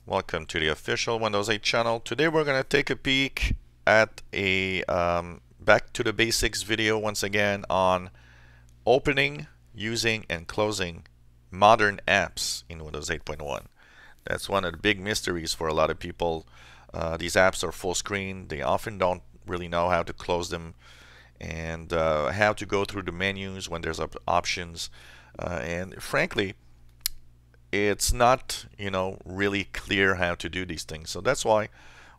Welcome to the official Windows 8 channel. Today we're going to take a peek at a back to the basics video once again on opening, using, and closing modern apps in Windows 8.1. That's one of the big mysteries for a lot of people. These apps are full screen. They often don't really know how to close them and how to go through the menus when there's options. And frankly, it's not, really clear how to do these things. So that's why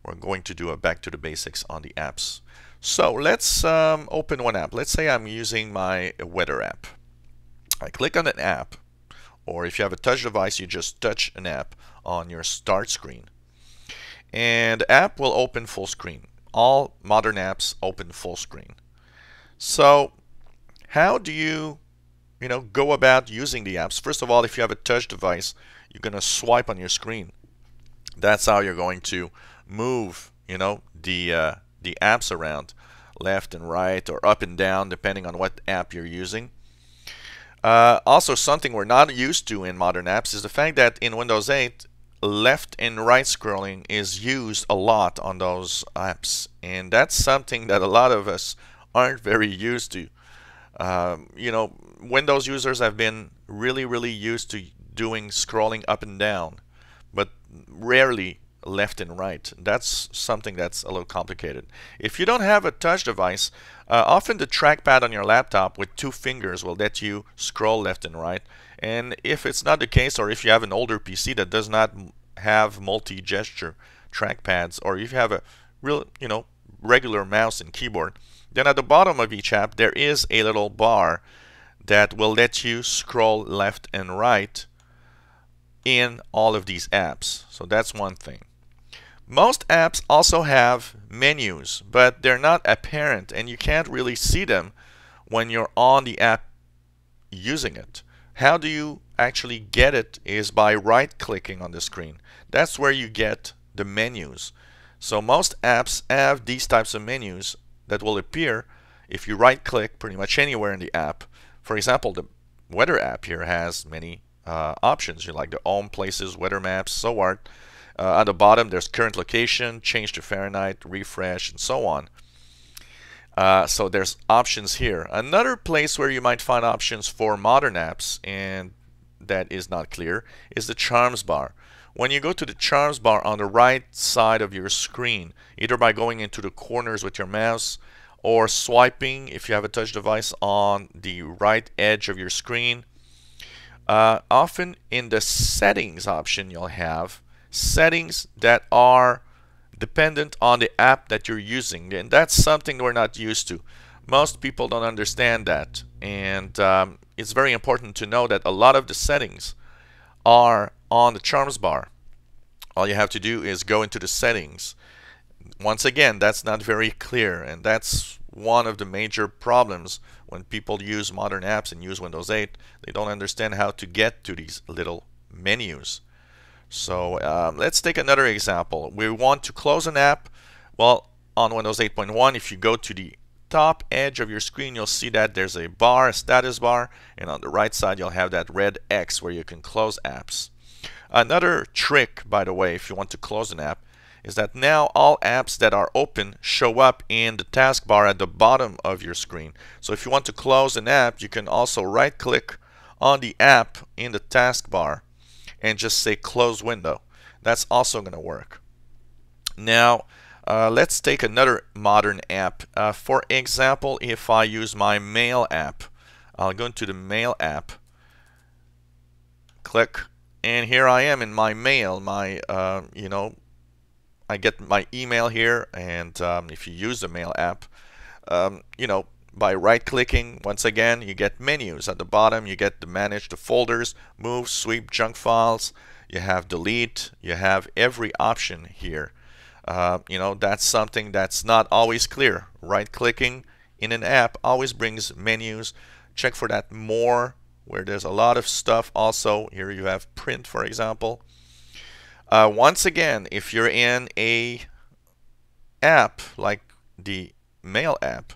we're going to do a back to the basics on the apps. So let's open one app. Let's say I'm using my weather app. I click on an app, or if you have a touch device, you just touch an app on your start screen. And the app will open full screen. All modern apps open full screen. So how do you go about using the apps? First of all, if you have a touch device, you're going to swipe on your screen. That's how you're going to move, the apps around, left and right or up and down, depending on what app you're using. Also, something we're not used to in modern apps is the fact that in Windows 8, left and right scrolling is used a lot on those apps, and that's something that a lot of us aren't very used to. Windows users have been really used to doing scrolling up and down, but rarely left and right. That's something that's a little complicated. If you don't have a touch device, often the trackpad on your laptop with 2 fingers will let you scroll left and right. And if it's not the case, or if you have an older PC that does not have multi-gesture trackpads, or if you have a real, regular mouse and keyboard, then at the bottom of each app there is a little bar that will let you scroll left and right in all of these apps. So that's one thing. Most apps also have menus, but they're not apparent and you can't really see them when you're on the app using it. How do you actually get it is by right-clicking on the screen. That's where you get the menus. So most apps have these types of menus that will appear if you right-click pretty much anywhere in the app. For example, the weather app here has many options. You like the home, places, weather maps, so on. At the bottom, there's current location, change to Fahrenheit, refresh, and so on. So there's options here. Another place where you might find options for modern apps, and that is not clear, is the Charms bar. When you go to the Charms bar on the right side of your screen, either by going into the corners with your mouse or swiping if you have a touch device on the right edge of your screen, often in the settings option you'll have settings that are dependent on the app that you're using, and that's something we're not used to. Most people don't understand that, and it's very important to know that a lot of the settings are on the Charms bar. All you have to do is go into the settings. Once again, that's not very clear, and that's one of the major problems when people use modern apps and use Windows 8. They don't understand how to get to these little menus. So let's take another example. We want to close an app. Well, on Windows 8.1, if you go to the top edge of your screen, you'll see that there's a bar, a status bar, and on the right side you'll have that red X where you can close apps. Another trick, by the way, if you want to close an app, is that now all apps that are open show up in the taskbar at the bottom of your screen. So if you want to close an app, you can also right-click on the app in the taskbar and just say close window. That's also going to work. Now let's take another modern app. For example, if I use my Mail app, I'll go into the Mail app, click, and here I am in my Mail. My I get my email here, and if you use the Mail app, by right-clicking, once again, you get menus. At the bottom, you get to manage the folders, move, sweep, junk files. You have delete. You have every option here. That's something that's not always clear. Right-clicking in an app always brings menus. Check for that more, where there's a lot of stuff. Also, here you have print, for example. Once again, if you're in a app like the Mail app,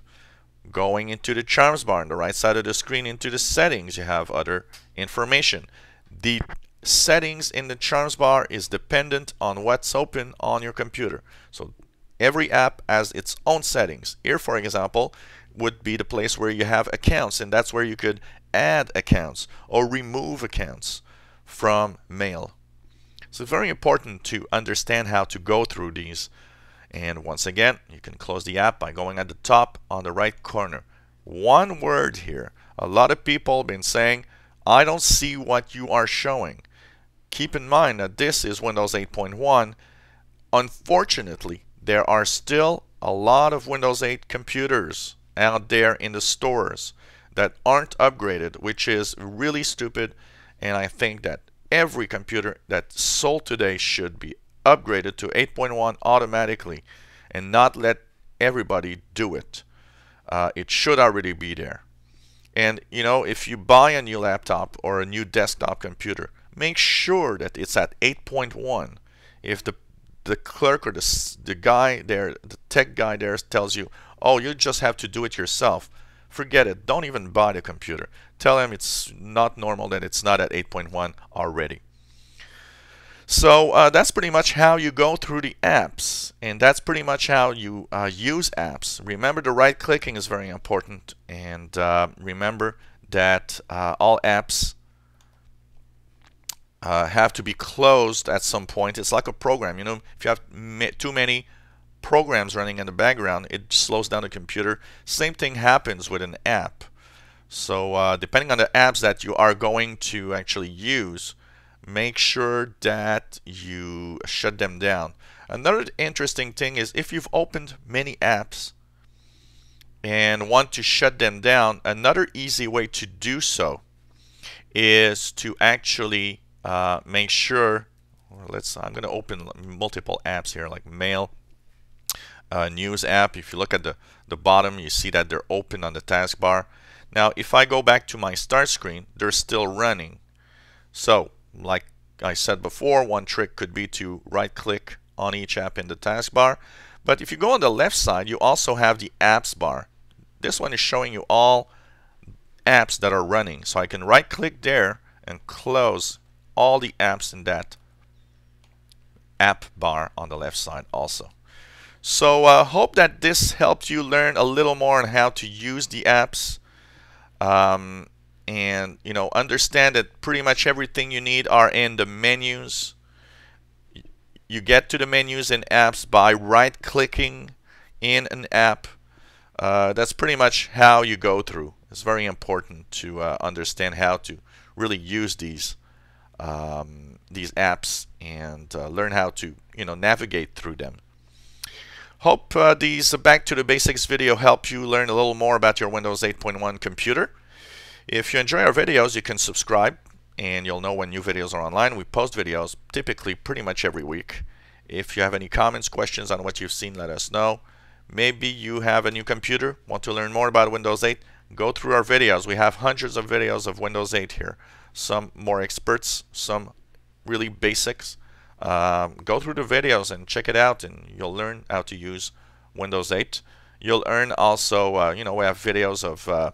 going into the Charms bar on the right side of the screen into the settings, you have other information. The settings in the Charms bar is dependent on what's open on your computer. So every app has its own settings. Here, for example, would be the place where you have accounts, and that's where you could add accounts or remove accounts from mail. So it's very important to understand how to go through these. And once again, you can close the app by going at the top on the right corner. One word here. A lot of people have been saying, I don't see what you are showing. Keep in mind that this is Windows 8.1. Unfortunately, there are still a lot of Windows 8 computers out there in the stores that aren't upgraded, which is really stupid. And I think that every computer that's sold today should be upgraded to 8.1 automatically and not let everybody do it. It should already be there. And you know, if you buy a new laptop or a new desktop computer, make sure that it's at 8.1. If the clerk or the guy there, the tech guy there tells you, oh, you just have to do it yourself, forget it. Don't even buy the computer. Tell him it's not normal that it's not at 8.1 already. So that's pretty much how you go through the apps, and that's pretty much how you use apps. Remember, the right clicking is very important, and remember that all apps have to be closed at some point. It's like a program. You know, if you have too many programs running in the background, it slows down the computer. Same thing happens with an app. So depending on the apps that you are going to actually use, make sure that you shut them down. Another interesting thing is if you've opened many apps and want to shut them down, another easy way to do so is to actually make sure, I'm going to open multiple apps here, like Mail, News app. If you look at the bottom, you see that they're open on the taskbar. Now, if I go back to my start screen, they're still running. So, like I said before, one trick could be to right-click on each app in the taskbar. But if you go on the left side, you also have the apps bar. This one is showing you all apps that are running. So I can right-click there and close all the apps in that app bar on the left side also. So I hope that this helped you learn a little more on how to use the apps. And you know, understand that pretty much everything you need are in the menus. You get to the menus in apps by right-clicking in an app. That's pretty much how you go through. It's very important to understand how to really use these apps and learn how to, you know, navigate through them. Hope these Back to the Basics video help you learn a little more about your Windows 8.1 computer. If you enjoy our videos, you can subscribe and you'll know when new videos are online. We post videos typically pretty much every week. If you have any comments, questions on what you've seen, let us know. Maybe you have a new computer, want to learn more about Windows 8, go through our videos. We have hundreds of videos of Windows 8 here. Some more experts, some really basics. Go through the videos and check it out, and you'll learn how to use Windows 8. You'll learn also, you know, we have videos of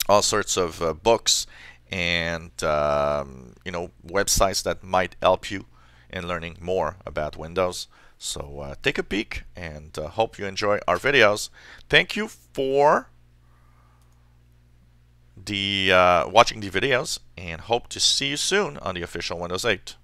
all sorts of books and you know, websites that might help you in learning more about Windows. So take a peek, and hope you enjoy our videos. Thank you for watching the videos, and hope to see you soon on the official Windows 8.